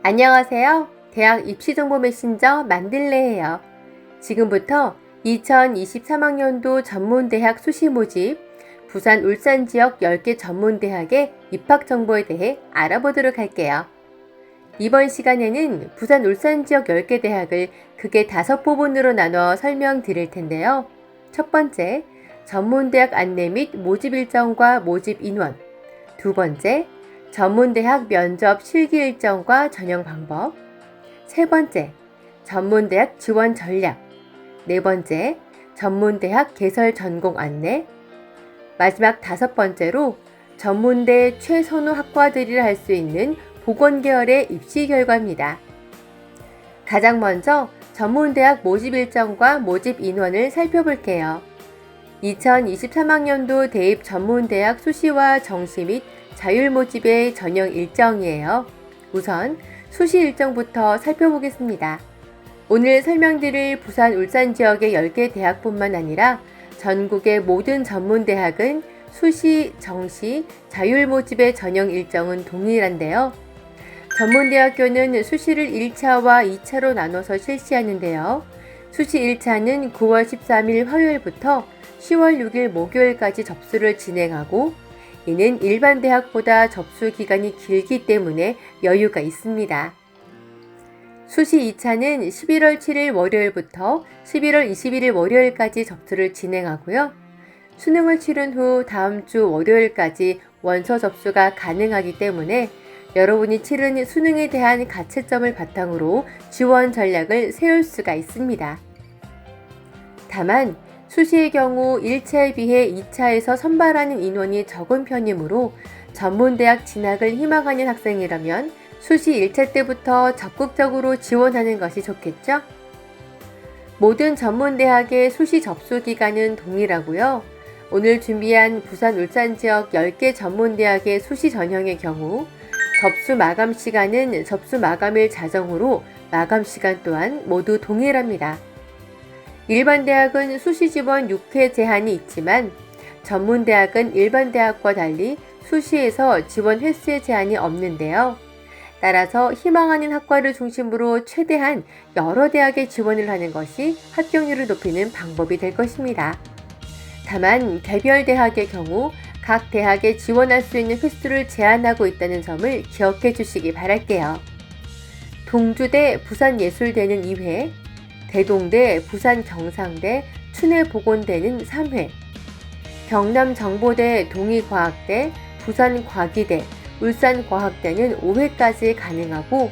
안녕하세요. 대학 입시정보 메신저 만들래예요. 지금부터 2023학년도 전문대학 수시 모집, 부산 울산 지역 10개 전문대학의 입학 정보에 대해 알아보도록 할게요. 이번 시간에는 부산 울산 지역 10개 대학을 크게 5부분으로 나눠 설명드릴 텐데요. 첫 번째, 전문대학 안내 및 모집 일정과 모집 인원. 두 번째, 전문대학 면접 실기 일정과 전형 방법. 세 번째, 전문대학 지원 전략. 네 번째, 전문대학 개설 전공 안내. 마지막 5번째로 전문대 최선호 학과들이라 할 수 있는 보건계열의 입시 결과입니다. 가장 먼저 전문대학 모집 일정과 모집 인원을 살펴볼게요. 2023학년도 대입 전문대학 수시와 정시 및 자율 모집의 전형 일정이에요. 우선 수시 일정부터 살펴보겠습니다. 오늘 설명드릴 부산 울산 지역의 10개 대학뿐만 아니라 전국의 모든 전문대학은 수시, 정시, 자율 모집의 전형 일정은 동일한데요. 전문대학교는 수시를 1차와 2차로 나눠서 실시하는데요. 수시 1차는 9월 13일 화요일부터 10월 6일 목요일까지 접수를 진행하고, 이는 일반 대학보다 접수 기간이 길기 때문에 여유가 있습니다. 수시 2차는 11월 7일 월요일부터 11월 21일 월요일까지 접수를 진행하고요. 수능을 치른 후 다음 주 월요일까지 원서 접수가 가능하기 때문에 여러분이 치른 수능에 대한 가채점을 바탕으로 지원 전략을 세울 수가 있습니다. 다만 수시의 경우 1차에 비해 2차에서 선발하는 인원이 적은 편이므로 전문대학 진학을 희망하는 학생이라면 수시 1차 때부터 적극적으로 지원하는 것이 좋겠죠? 모든 전문대학의 수시 접수 기간은 동일하고요. 오늘 준비한 부산 울산 지역 10개 전문대학의 수시 전형의 경우 접수 마감 시간은 접수 마감일 자정으로 마감 시간 또한 모두 동일합니다. 일반 대학은 수시 지원 6회 제한이 있지만 전문대학은 일반 대학과 달리 수시에서 지원 횟수의 제한이 없는데요. 따라서 희망하는 학과를 중심으로 최대한 여러 대학에 지원을 하는 것이 합격률을 높이는 방법이 될 것입니다. 다만 개별 대학의 경우 각 대학에 지원할 수 있는 횟수를 제한하고 있다는 점을 기억해 주시기 바랄게요. 동주대 부산예술대는 2회, 대동대, 부산경상대, 춘해보건대는 3회, 경남정보대, 동의과학대, 부산과기대, 울산과학대는 5회까지 가능하고,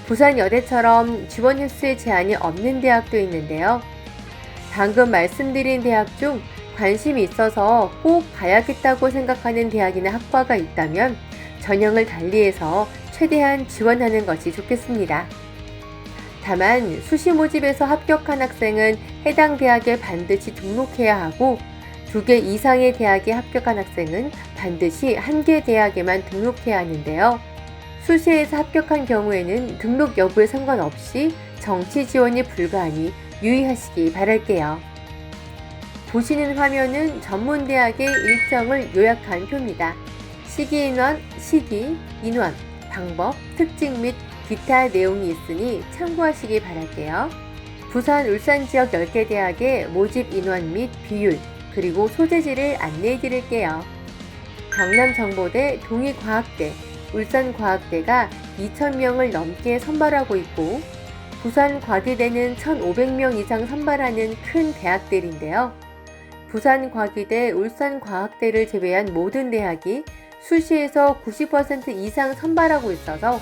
부산여대처럼 지원 횟수의 제한이 없는 대학도 있는데요. 방금 말씀드린 대학 중 관심이 있어서 꼭 가야겠다고 생각하는 대학이나 학과가 있다면 전형을 달리해서 최대한 지원하는 것이 좋겠습니다. 다만 수시 모집에서 합격한 학생은 해당 대학에 반드시 등록해야 하고 2개 이상의 대학에 합격한 학생은 반드시 1개 대학에만 등록해야 하는데요. 수시에서 합격한 경우에는 등록 여부에 상관없이 정시 지원이 불가하니 유의하시기 바랄게요. 보시는 화면은 전문대학의 일정을 요약한 표입니다. 시기 인원, 시기, 인원, 방법, 특징 및 기타 내용이 있으니 참고하시기 바랄게요. 부산 울산 지역 10개 대학의 모집 인원 및 비율, 그리고 소재지를 안내해 드릴게요. 경남정보대, 동의과학대, 울산과학대가 2,000명을 넘게 선발하고 있고, 부산과기대는 1,500명 이상 선발하는 큰 대학들인데요. 부산과기대, 울산과학대를 제외한 모든 대학이 수시에서 90% 이상 선발하고 있어서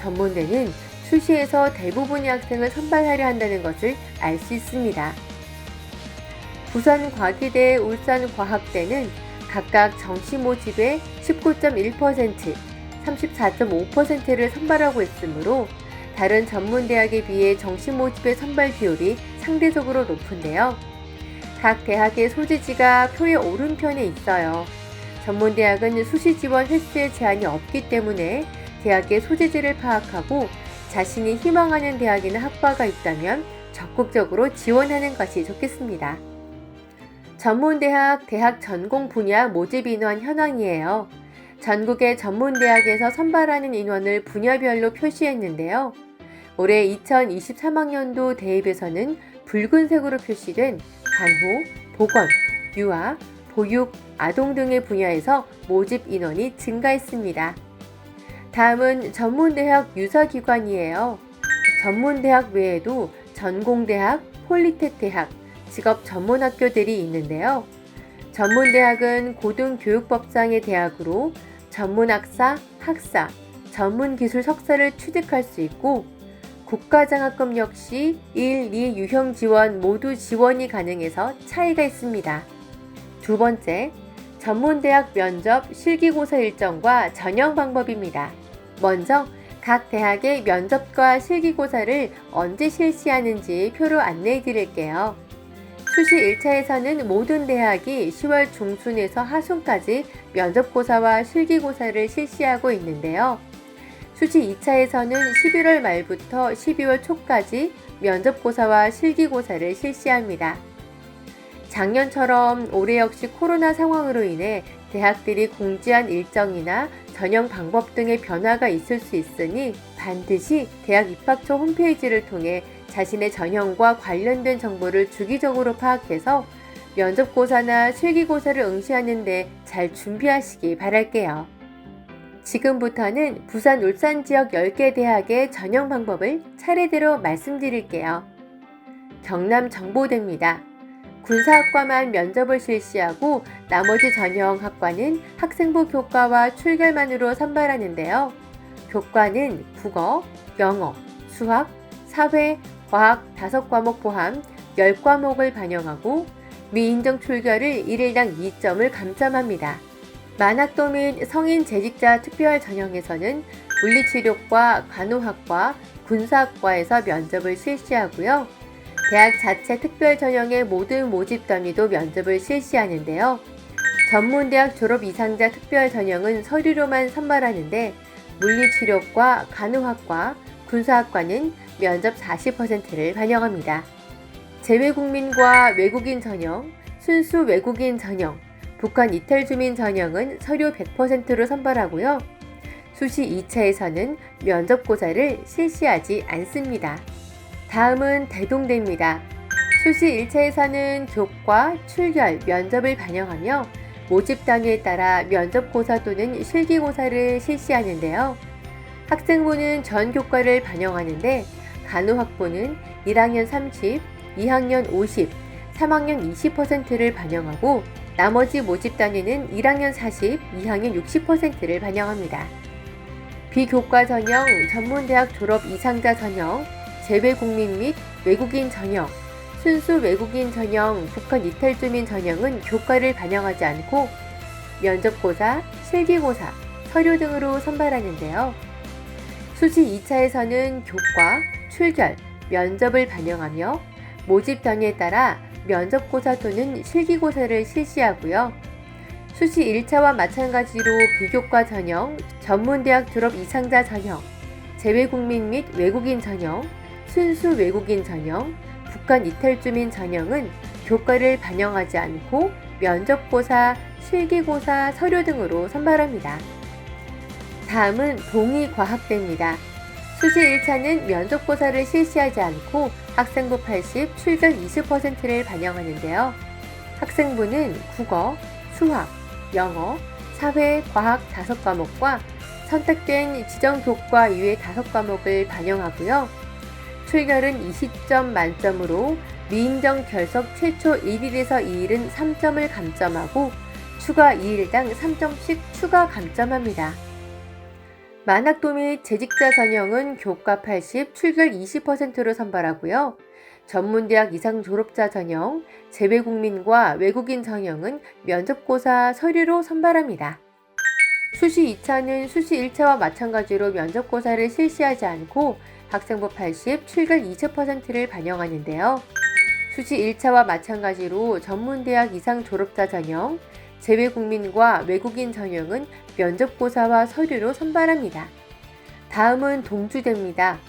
전문대는 수시에서 대부분의 학생을 선발하려 한다는 것을 알 수 있습니다. 부산과기대, 울산과학대는 각각 정시 모집의 19.1%, 34.5%를 선발하고 있으므로 다른 전문대학에 비해 정시 모집의 선발 비율이 상대적으로 높은데요. 각 대학의 소재지가 표의 오른편에 있어요. 전문대학은 수시 지원 횟수의 제한이 없기 때문에 대학의 소재지를 파악하고 자신이 희망하는 대학이나 학과가 있다면 적극적으로 지원하는 것이 좋겠습니다. 전문대학, 대학 전공 분야 모집 인원 현황이에요. 전국의 전문대학에서 선발하는 인원을 분야별로 표시했는데요. 올해 2023학년도 대입에서는 붉은색으로 표시된 간호, 보건, 유아, 보육, 아동 등의 분야에서 모집 인원이 증가했습니다. 다음은 전문대학 유사기관이에요. 전문대학 외에도 전공대학, 폴리텍대학, 직업전문학교들이 있는데요. 전문대학은 고등교육법상의 대학으로 전문학사, 학사, 전문기술 석사를 취득할 수 있고 국가장학금 역시 1, 2 유형 지원 모두 지원이 가능해서 차이가 있습니다. 두 번째, 전문대학 면접 실기고사 일정과 전형 방법입니다. 먼저 각 대학의 면접과 실기고사를 언제 실시하는지 표로 안내해 드릴게요. 수시 1차에서는 모든 대학이 10월 중순에서 하순까지 면접고사와 실기고사를 실시하고 있는데요. 수시 2차에서는 11월 말부터 12월 초까지 면접고사와 실기고사를 실시합니다. 작년처럼 올해 역시 코로나 상황으로 인해 대학들이 공지한 일정이나 전형 방법 등의 변화가 있을 수 있으니 반드시 대학 입학처 홈페이지를 통해 자신의 전형과 관련된 정보를 주기적으로 파악해서 면접고사나 실기고사를 응시하는 데 잘 준비하시기 바랄게요. 지금부터는 부산 울산 지역 10개 대학의 전형 방법을 차례대로 말씀드릴게요. 경남 정보대입니다. 군사학과만 면접을 실시하고 나머지 전형학과는 학생부 교과와 출결만으로 선발하는데요. 교과는 국어, 영어, 수학, 사회, 과학 5과목 포함 10과목을 반영하고 미인정 출결을 1일당 2점을 감점합니다. 만학도 및 성인 재직자 특별 전형에서는 물리치료과, 간호학과, 군사학과에서 면접을 실시하고요. 대학 자체 특별 전형의 모든 모집 단위도 면접을 실시하는데요. 전문대학 졸업 이상자 특별 전형은 서류로만 선발하는데 물리치료과, 간호학과, 군사학과는 면접 40%를 반영합니다. 재외국민과 외국인 전형, 순수 외국인 전형, 북한 이탈 주민 전형은 서류 100%로 선발하고요. 수시 2차에서는 면접고사를 실시하지 않습니다. 다음은 대동대입니다. 수시 1차에서는 교과, 출결, 면접을 반영하며 모집 단위에 따라 면접고사 또는 실기고사를 실시하는데요. 학생부는 전 교과를 반영하는데 간호학부는 1학년 30, 2학년 50, 3학년 20%를 반영하고 나머지 모집 단위는 1학년 40, 2학년 60%를 반영합니다. 비교과 전형, 전문대학 졸업 이상자 전형, 재외국민 및 외국인 전형, 순수 외국인 전형, 북한 이탈 주민 전형은 교과를 반영하지 않고 면접고사, 실기고사, 서류 등으로 선발하는데요. 수시 2차에서는 교과, 출결, 면접을 반영하며 모집 단위에 따라 면접고사 또는 실기고사를 실시하고요. 수시 1차와 마찬가지로 비교과 전형, 전문대학 졸업 이상자 전형, 재외국민 및 외국인 전형, 순수 외국인 전형, 북한 이탈 주민 전형은 교과를 반영하지 않고 면접고사, 실기고사, 서류 등으로 선발합니다. 다음은 동의과학대입니다. 수시 1차는 면접고사를 실시하지 않고 학생부 80, 출결 20%를 반영하는데요. 학생부는 국어, 수학, 영어, 사회, 과학 5과목과 선택된 지정교과 이외 5과목을 반영하고요. 출결은 20점 만점으로 미인정 결석 최초 1일에서 2일은 3점을 감점하고 추가 2일당 3점씩 추가 감점합니다. 만학도 및 재직자 전형은 교과 80, 출결 20%로 선발하고요. 전문대학 이상 졸업자 전형, 재외국민과 외국인 전형은 면접고사 서류로 선발합니다. 수시 2차는 수시 1차와 마찬가지로 면접고사를 실시하지 않고 학생부 80, 출결 20%를 반영하는데요. 수시 1차와 마찬가지로 전문대학 이상 졸업자 전형, 재외국민과 외국인 전형은 면접고사와 서류로 선발합니다. 다음은 동주대입니다.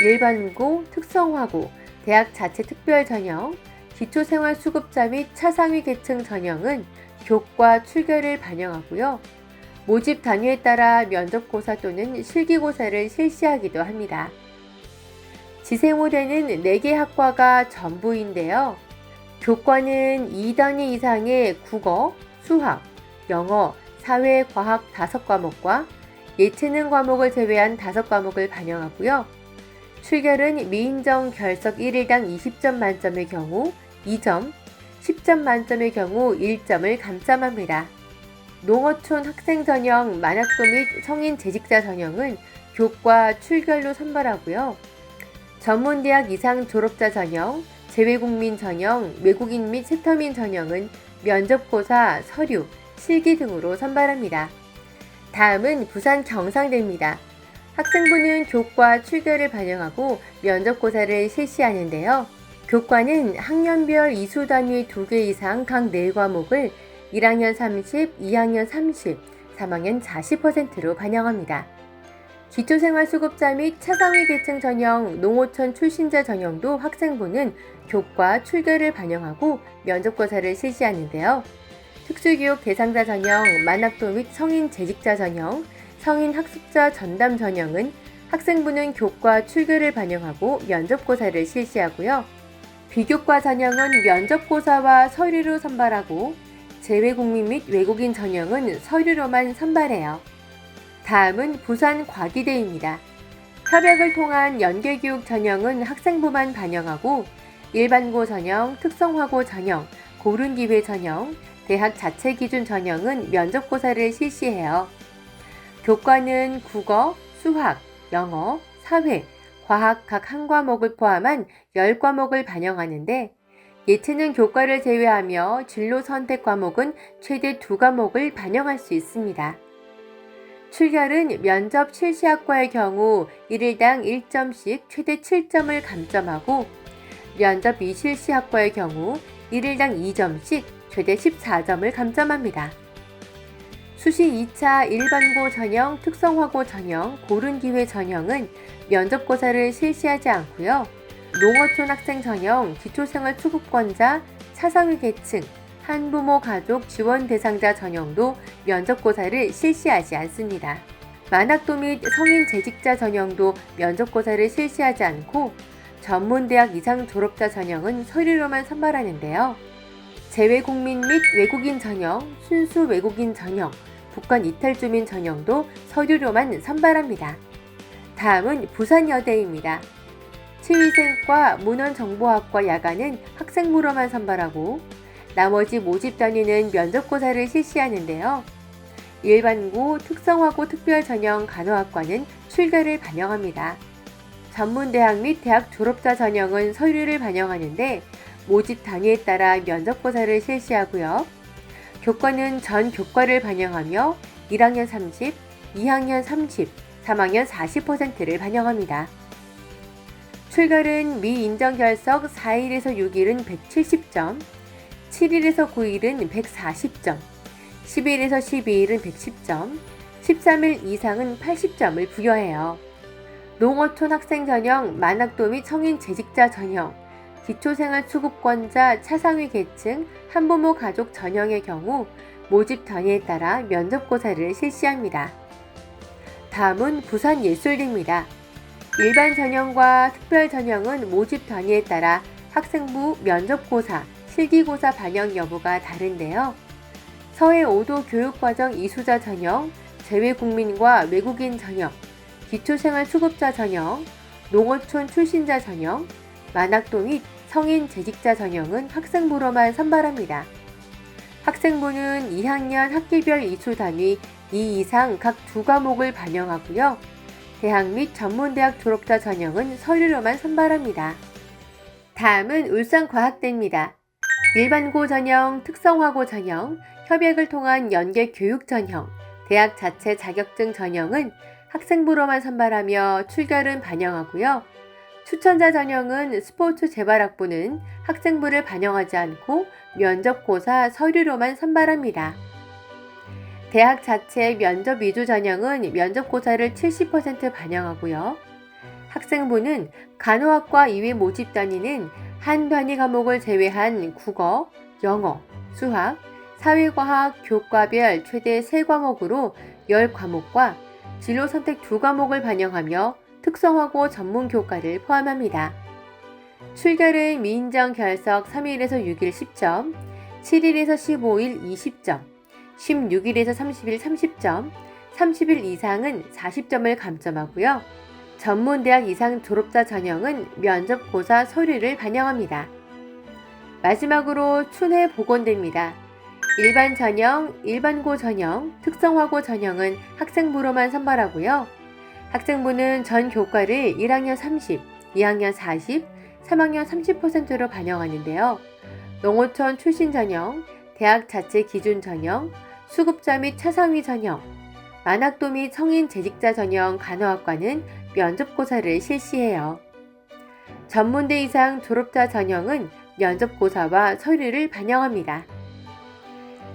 일반고, 특성화고, 대학 자체 특별 전형, 기초생활수급자 및 차상위 계층 전형은 교과 출결을 반영하고요. 모집 단위에 따라 면접고사 또는 실기고사를 실시하기도 합니다. 지생후대는 4개 학과가 전부인데요. 교과는 2단위 이상의 국어, 수학, 영어, 사회, 과학 5과목과 예체능 과목을 제외한 5과목을 반영하고요. 출결은 미인정 결석 1일당 20점 만점의 경우 2점, 10점 만점의 경우 1점을 감점합니다. 농어촌 학생 전형, 만학도 및 성인 재직자 전형은 교과 출결로 선발하고요. 전문대학 이상 졸업자 전형, 재외국민 전형, 외국인 및 세터민 전형은 면접고사, 서류, 실기 등으로 선발합니다. 다음은 부산 경상대입니다. 학생부는 교과 출결을 반영하고 면접고사를 실시하는데요. 교과는 학년별 이수 단위 2개 이상 각 4과목을 1학년 30, 2학년 30, 3학년 40%로 반영합니다. 기초생활수급자 및 차상위 계층 전형, 농어촌 출신자 전형도 학생부는 교과 출결을 반영하고 면접고사를 실시하는데요. 특수교육 대상자 전형, 만학도 및 성인 재직자 전형, 성인 학습자 전담 전형은 학생부는 교과 출결을 반영하고 면접고사를 실시하고요. 비교과 전형은 면접고사와 서류로 선발하고 재외국민 및 외국인 전형은 서류로만 선발해요. 다음은 부산 과기대입니다. 협약을 통한 연계교육 전형은 학생부만 반영하고 일반고 전형, 특성화고 전형, 고른기회 전형, 대학 자체 기준 전형은 면접고사를 실시해요. 교과는 국어, 수학, 영어, 사회, 과학 각 한 과목을 포함한 10과목을 반영하는데 예체능 교과를 제외하며 진로 선택 과목은 최대 2과목을 반영할 수 있습니다. 출결은 면접 실시학과의 경우 1일당 1점씩 최대 7점을 감점하고 면접 미실시학과의 경우 1일당 2점씩 최대 14점을 감점합니다. 수시 2차 일반고 전형, 특성화고 전형, 고른기회 전형은 면접고사를 실시하지 않고요. 농어촌 학생 전형, 기초생활수급권자, 차상위 계층, 한부모 가족 지원 대상자 전형도 면접고사를 실시하지 않습니다. 만학도 및 성인 재직자 전형도 면접고사를 실시하지 않고 전문대학 이상 졸업자 전형은 서류로만 선발하는데요. 재외국민 및 외국인 전형, 순수 외국인 전형, 북한 이탈 주민 전형도 서류로만 선발합니다. 다음은 부산여대입니다. 치위생과 문헌정보학과 야간은 학생부로만 선발하고 나머지 모집 단위는 면접고사를 실시하는데요. 일반고, 특성화고 특별전형 간호학과는 출결을 반영합니다. 전문대학 및 대학 졸업자 전형은 서류를 반영하는데 모집 단위에 따라 면접고사를 실시하고요. 교과는 전 교과를 반영하며 1학년 30, 2학년 30, 3학년 40%를 반영합니다. 출결은 미인정 결석 4일에서 6일은 170점, 7일에서 9일은 140점, 10일에서 12일은 110점, 13일 이상은 80점을 부여해요. 농어촌 학생 전형, 만학도 및 성인 재직자 전형, 기초생활수급권자 차상위 계층, 한부모 가족 전형의 경우 모집 단위에 따라 면접고사를 실시합니다. 다음은 부산예술대입니다. 일반 전형과 특별 전형은 모집 단위에 따라 학생부 면접고사, 실기고사 반영 여부가 다른데요. 서해 5도 교육과정 이수자 전형, 재외국민과 외국인 전형, 기초생활수급자 전형, 농어촌 출신자 전형, 만학도 및 성인 재직자 전형은 학생부로만 선발합니다. 학생부는 2학년 학기별 이수 단위 2 이상 각 2과목을 반영하고요. 대학 및 전문대학 졸업자 전형은 서류로만 선발합니다. 다음은 울산과학대입니다. 일반고 전형, 특성화고 전형, 협약을 통한 연계 교육 전형, 대학 자체 자격증 전형은 학생부로만 선발하며 출결은 반영하고요. 추천자 전형은 스포츠 재발학부는 학생부를 반영하지 않고 면접고사 서류로만 선발합니다. 대학 자체 면접 위주 전형은 면접고사를 70% 반영하고요. 학생부는 간호학과 이외 모집 단위는 한 단위 과목을 제외한 국어, 영어, 수학, 사회과학 교과별 최대 3과목으로 10과목과 진로 선택 2과목을 반영하며 특성화고 전문 교과를 포함합니다. 출결은 미인정 결석 3일에서 6일 10점, 7일에서 15일 20점, 16일에서 30일 30점, 30일 이상은 40점을 감점하고요. 전문대학 이상 졸업자 전형은 면접고사 서류를 반영합니다. 마지막으로 춘회 보건대입니다. 일반 전형, 일반고 전형, 특성화고 전형은 학생부로만 선발하고요. 학생부는 전 교과를 1학년 30, 2학년 40, 3학년 30%로 반영하는데요. 농어촌 출신 전형, 대학 자체 기준 전형, 수급자 및 차상위 전형, 만학도 및 성인 재직자 전형 간호학과는 면접고사를 실시해요. 전문대 이상 졸업자 전형은 면접고사와 서류를 반영합니다.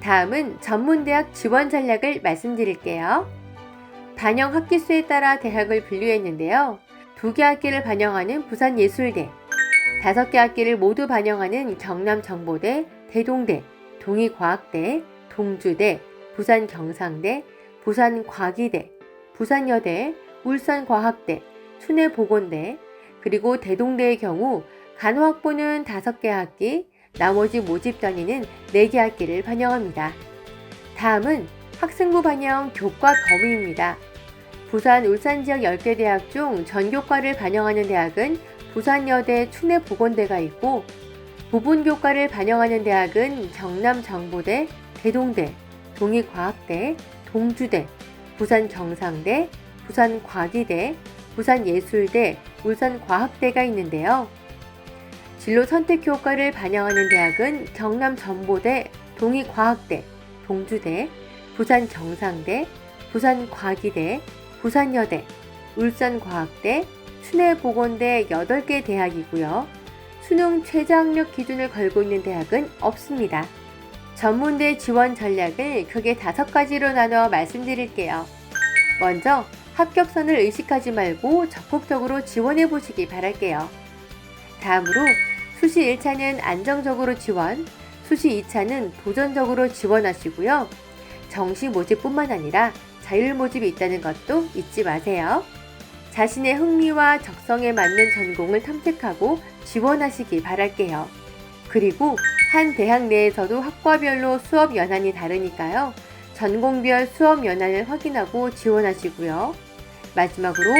다음은 전문대학 지원 전략을 말씀드릴게요. 반영 학기수에 따라 대학을 분류했는데요. 2개 학기를 반영하는 부산예술대, 5개 학기를 모두 반영하는 경남정보대, 대동대, 동의과학대, 동주대, 부산경상대, 부산과기대, 부산여대, 울산과학대, 춘회보건대, 그리고 대동대의 경우 간호학부는 5개 학기, 나머지 모집 전이는 4개 학기를 반영합니다. 다음은 학생부 반영 교과 범위입니다. 부산, 울산 지역 10개 대학 중 전교과를 반영하는 대학은 부산여대, 춘회보건대가 있고 부분 교과를 반영하는 대학은 경남정보대, 대동대, 동의과학대, 동주대, 부산경상대, 부산과기대, 부산예술대, 울산과학대가 있는데요. 진로 선택 교과를 반영하는 대학은 경남정보대, 동의과학대, 동주대, 부산경상대, 부산과기대, 부산여대, 울산과학대, 춘회보건대 8개 대학이고요. 수능 최저학력 기준을 걸고 있는 대학은 없습니다. 전문대 지원 전략을 크게 5가지로 나눠 말씀드릴게요. 먼저 합격선을 의식하지 말고 적극적으로 지원해 보시기 바랄게요. 다음으로 수시 1차는 안정적으로 지원, 수시 2차는 도전적으로 지원하시고요. 정시 모집뿐만 아니라 자율 모집이 있다는 것도 잊지 마세요. 자신의 흥미와 적성에 맞는 전공을 탐색하고 지원하시기 바랄게요. 그리고 한 대학 내에서도 학과별로 수업 연한이 다르니까요. 전공별 수업 연한을 확인하고 지원하시고요. 마지막으로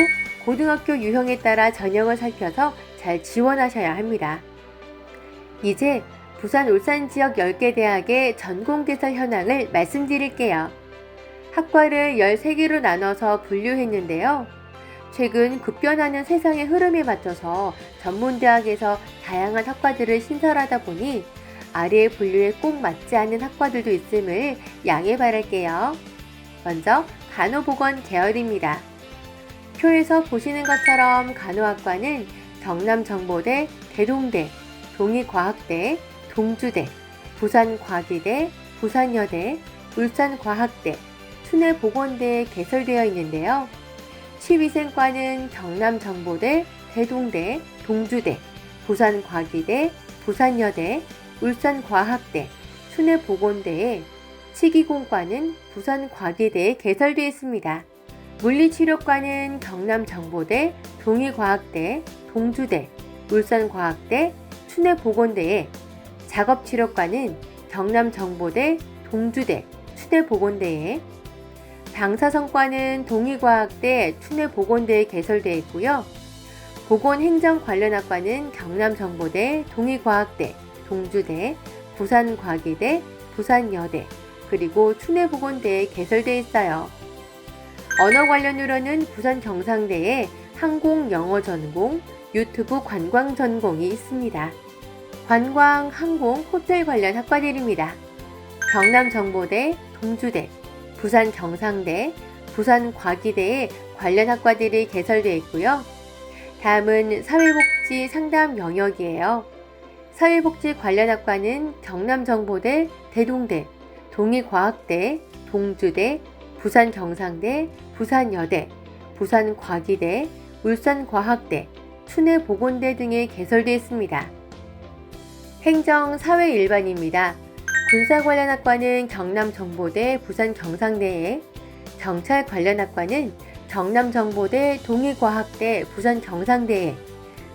고등학교 유형에 따라 전형을 살펴서 잘 지원하셔야 합니다. 이제 부산, 울산 지역 10개 대학의 전공 개설 현황을 말씀드릴게요. 학과를 13개로 나눠서 분류했는데요. 최근 급변하는 세상의 흐름에 맞춰서 전문대학에서 다양한 학과들을 신설하다 보니 아래의 분류에 꼭 맞지 않는 학과들도 있음을 양해 바랄게요. 먼저 간호보건 계열입니다. 표에서 보시는 것처럼 간호학과는 경남정보대, 대동대, 동의과학대, 동주대, 부산과기대, 부산여대, 울산과학대, 춘회보건대에 개설되어 있는데요. 치위생과는 경남정보대, 대동대, 동주대, 부산과기대, 부산여대, 울산과학대, 춘회보건대에, 치기공과는 부산과기대에 개설되어 있습니다. 물리치료과는 경남정보대, 동의과학대, 동주대, 울산과학대, 춘회보건대에, 작업치료과는 경남정보대, 동주대, 춘회보건대에, 방사선과는 동의과학대, 춘회보건대에 개설되어 있고요. 보건행정 관련 학과는 경남정보대, 동의과학대, 동주대, 부산과기대, 부산여대, 그리고 춘회보건대에 개설되어 있어요. 언어 관련으로는 부산경상대에 항공영어 전공, 유튜브 관광 전공이 있습니다. 관광, 항공, 호텔 관련 학과들입니다. 경남정보대, 동주대, 부산경상대, 부산과기대에 관련 학과들이 개설되어 있고요. 다음은 사회복지 상담 영역이에요. 사회복지 관련 학과는 경남정보대, 대동대, 동의과학대, 동주대, 부산경상대, 부산여대, 부산과기대, 울산과학대, 춘회보건대 등에 개설되어 있습니다. 행정, 사회 일반입니다. 군사 관련 학과는 경남정보대 부산경상대에, 경찰 관련 학과는 경남정보대 동의과학대 부산경상대에,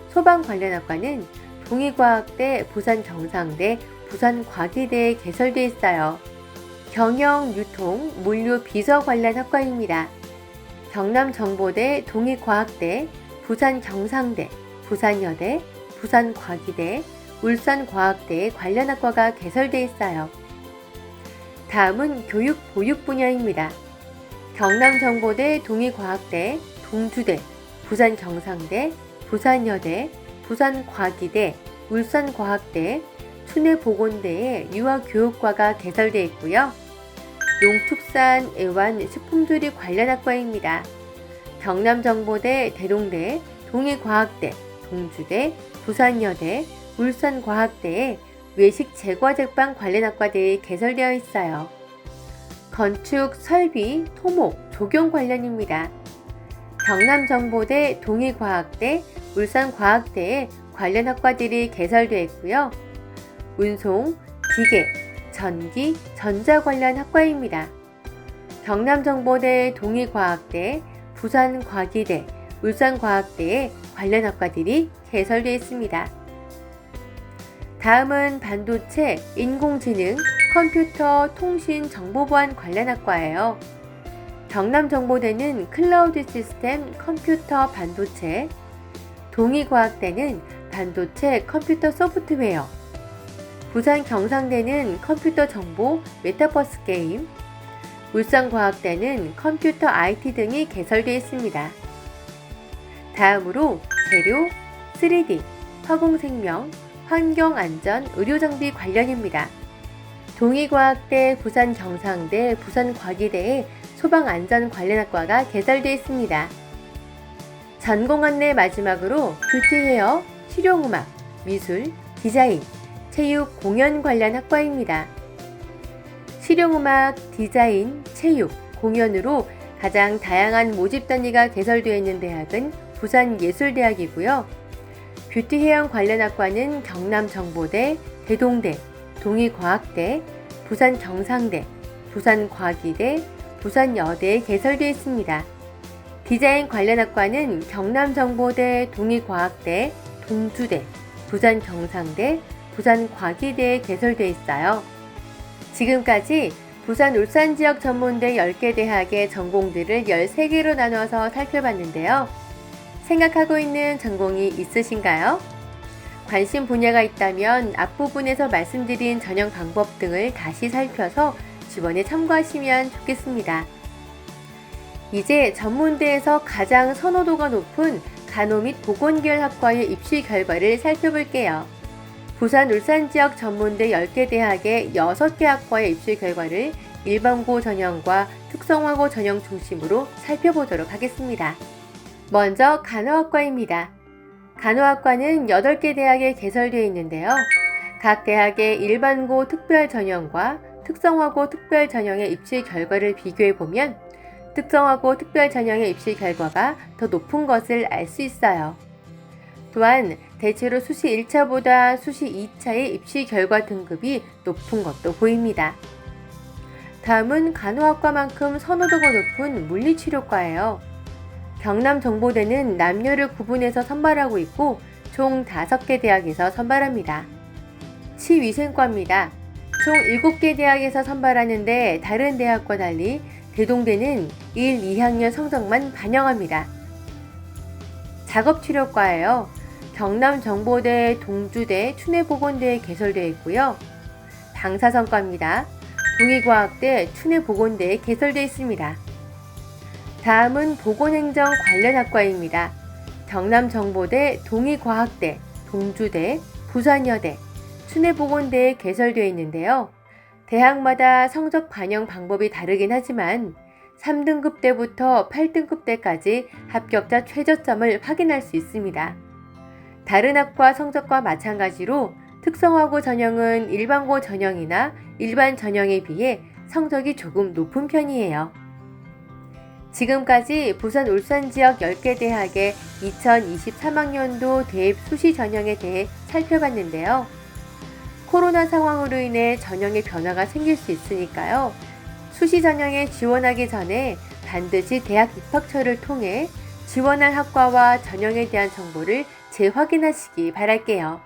소방 관련 학과는 동의과학대 부산경상대 부산과기대에 개설되어 있어요. 경영, 유통, 물류, 비서 관련 학과입니다. 경남정보대 동의과학대, 부산경상대, 부산여대, 부산과기대, 울산과학대 관련 학과가 개설되어 있어요. 다음은 교육, 보육 분야입니다. 경남정보대 동의과학대, 동주대, 부산경상대, 부산여대, 부산과기대, 울산과학대, 춘해보건대에 유아교육과가 개설되어 있고요. 농축산, 애완, 식품조리 관련 학과입니다. 경남정보대, 대동대, 동의과학대, 동주대, 부산여대, 울산과학대에 외식 제과제빵 관련 학과들이 개설되어 있어요. 건축, 설비, 토목, 조경 관련입니다. 경남정보대, 동의과학대, 울산과학대에 관련 학과들이 개설되어 있고요. 운송, 기계, 전기, 전자 관련 학과입니다. 경남정보대, 동의과학대, 부산과기대, 울산과학대에 관련 학과들이 개설되어 있습니다. 다음은 반도체, 인공지능, 컴퓨터, 통신, 정보보안 관련 학과예요. 경남정보대는 클라우드 시스템, 컴퓨터, 반도체, 동의과학대는 반도체, 컴퓨터 소프트웨어, 부산경상대는 컴퓨터 정보, 메타버스 게임, 울산과학대는 컴퓨터 IT 등이 개설되어 있습니다. 다음으로 재료, 3D, 화공생명, 환경안전, 의료장비 관련입니다. 동의과학대, 부산경상대, 부산과기대에 소방안전 관련 학과가 개설되어 있습니다. 전공 안내 마지막으로 뷰티 헤어, 실용음악, 미술, 디자인, 체육, 공연 관련 학과입니다. 실용음악, 디자인, 체육, 공연으로 가장 다양한 모집 단위가 개설되어 있는 대학은 부산예술대학이고요. 뷰티 헤어 관련 학과는 경남정보대, 대동대, 동의과학대, 부산경상대, 부산과기대, 부산여대에 개설되어 있습니다. 디자인 관련 학과는 경남정보대, 동의과학대, 동주대, 부산경상대, 부산과기대에 개설되어 있어요. 지금까지 부산 울산 지역 전문대 10개 대학의 전공들을 13개로 나눠서 살펴봤는데요. 생각하고 있는 전공이 있으신가요? 관심 분야가 있다면 앞부분에서 말씀드린 전형 방법 등을 다시 살펴서 지원에 참고하시면 좋겠습니다. 이제 전문대에서 가장 선호도가 높은 간호 및 보건계열 학과의 입시 결과를 살펴볼게요. 부산 울산 지역 전문대 10개 대학의 6개 학과의 입시 결과를 일반고 전형과 특성화고 전형 중심으로 살펴보도록 하겠습니다. 먼저 간호학과입니다. 간호학과는 8개 대학에 개설되어 있는데요. 각 대학의 일반고 특별 전형과 특성화고 특별 전형의 입시 결과를 비교해보면 특성화고 특별 전형의 입시 결과가 더 높은 것을 알 수 있어요. 또한 대체로 수시 1차보다 수시 2차의 입시 결과 등급이 높은 것도 보입니다. 다음은 간호학과만큼 선호도가 높은 물리치료과예요. 경남정보대는 남녀를 구분해서 선발하고 있고 총 5개 대학에서 선발합니다. 치위생과입니다. 총 7개 대학에서 선발하는데 다른 대학과 달리 대동대는 1, 2학년 성적만 반영합니다. 작업치료과예요. 경남정보대, 동주대, 춘해보건대에 개설되어 있고요. 방사선과입니다. 동의과학대, 춘해보건대에 개설되어 있습니다. 다음은 보건행정 관련 학과입니다. 경남정보대, 동의과학대, 동주대, 부산여대, 춘해보건대에 개설되어 있는데요. 대학마다 성적 반영 방법이 다르긴 하지만 3등급 때부터 8등급 때까지 합격자 최저점을 확인할 수 있습니다. 다른 학과 성적과 마찬가지로 특성화고 전형은 일반고 전형이나 일반 전형에 비해 성적이 조금 높은 편이에요. 지금까지 부산 울산 지역 10개 대학의 2023학년도 대입 수시 전형에 대해 살펴봤는데요. 코로나 상황으로 인해 전형에 변화가 생길 수 있으니까요. 수시 전형에 지원하기 전에 반드시 대학 입학처를 통해 지원할 학과와 전형에 대한 정보를 재확인하시기 바랄게요.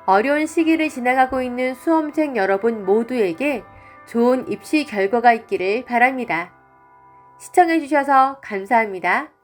어려운 시기를 지나가고 있는 수험생 여러분 모두에게 좋은 입시 결과가 있기를 바랍니다. 시청해주셔서 감사합니다.